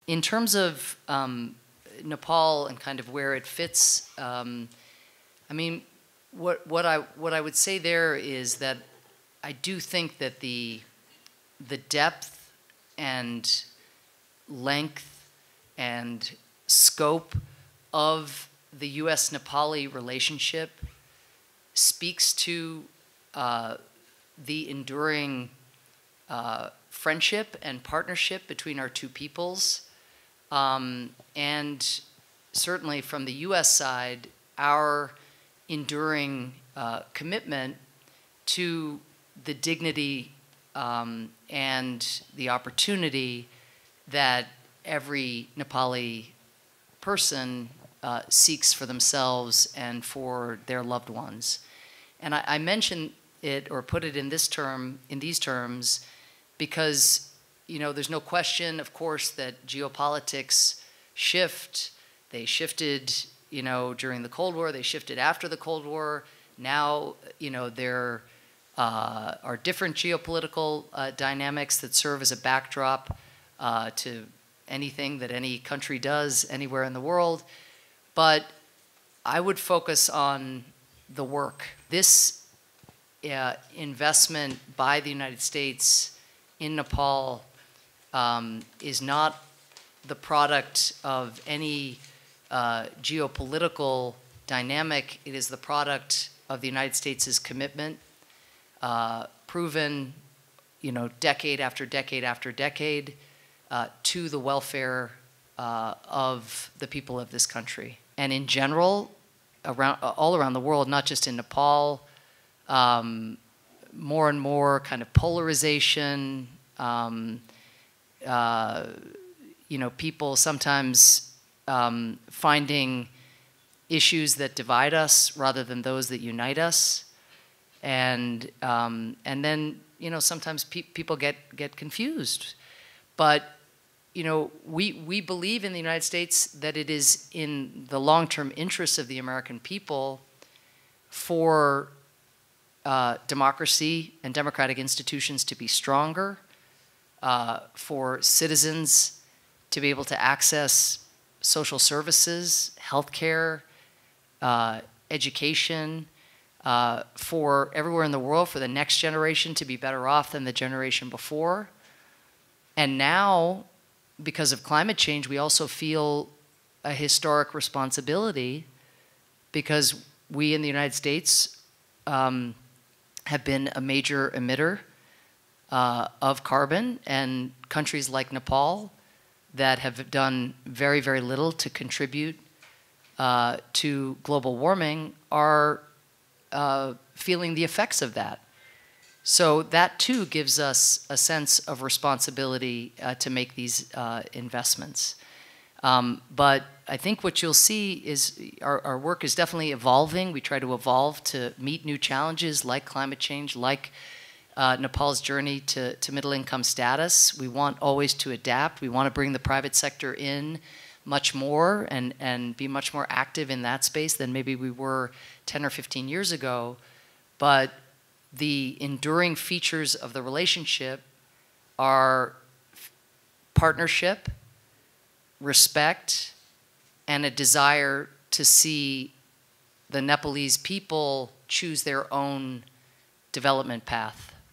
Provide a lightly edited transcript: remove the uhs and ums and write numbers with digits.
in terms of Nepal and kind of where it fits, I mean, what I would say there is that I do think that the depth and length and scope of the U.S.-Nepali relationship speaks to the enduring friendship and partnership between our two peoples. And certainly from the U.S. side, our enduring commitment to the dignity and the opportunity that every Nepali person seeks for themselves and for their loved ones. And I mention it or put it in these terms, because there's no question, of course, that geopolitics shift. They shifted, during the Cold War. They shifted after the Cold War. Now, there are different geopolitical dynamics that serve as a backdrop to anything that any country does anywhere in the world. But I would focus on the work. This investment by the United States in Nepal is not the product of any geopolitical dynamic. It is the product of the United States' commitment, proven, decade after decade after decade, to the welfare of the people of this country. And in general, all around the world, not just in Nepal, more and more kind of polarization, people sometimes finding issues that divide us rather than those that unite us, and then sometimes people get confused. But we believe in the United States that it is in the long-term interests of the American people for democracy and democratic institutions to be stronger, for citizens to be able to access social services, healthcare, education, for everywhere in the world, for the next generation to be better off than the generation before. And now, because of climate change, we also feel a historic responsibility, because we in the United States have been a major emitter of carbon, and countries like Nepal that have done very, very little to contribute to global warming are feeling the effects of that. So that too gives us a sense of responsibility to make these investments. But I think what you'll see is our work is definitely evolving. We try to evolve to meet new challenges like climate change, like Nepal's journey to middle-income status. We want always to adapt. We want to bring the private sector in much more and be much more active in that space than maybe we were 10 or 15 years ago. But the enduring features of the relationship are partnership, respect, and a desire to see the Nepalese people choose their own development path.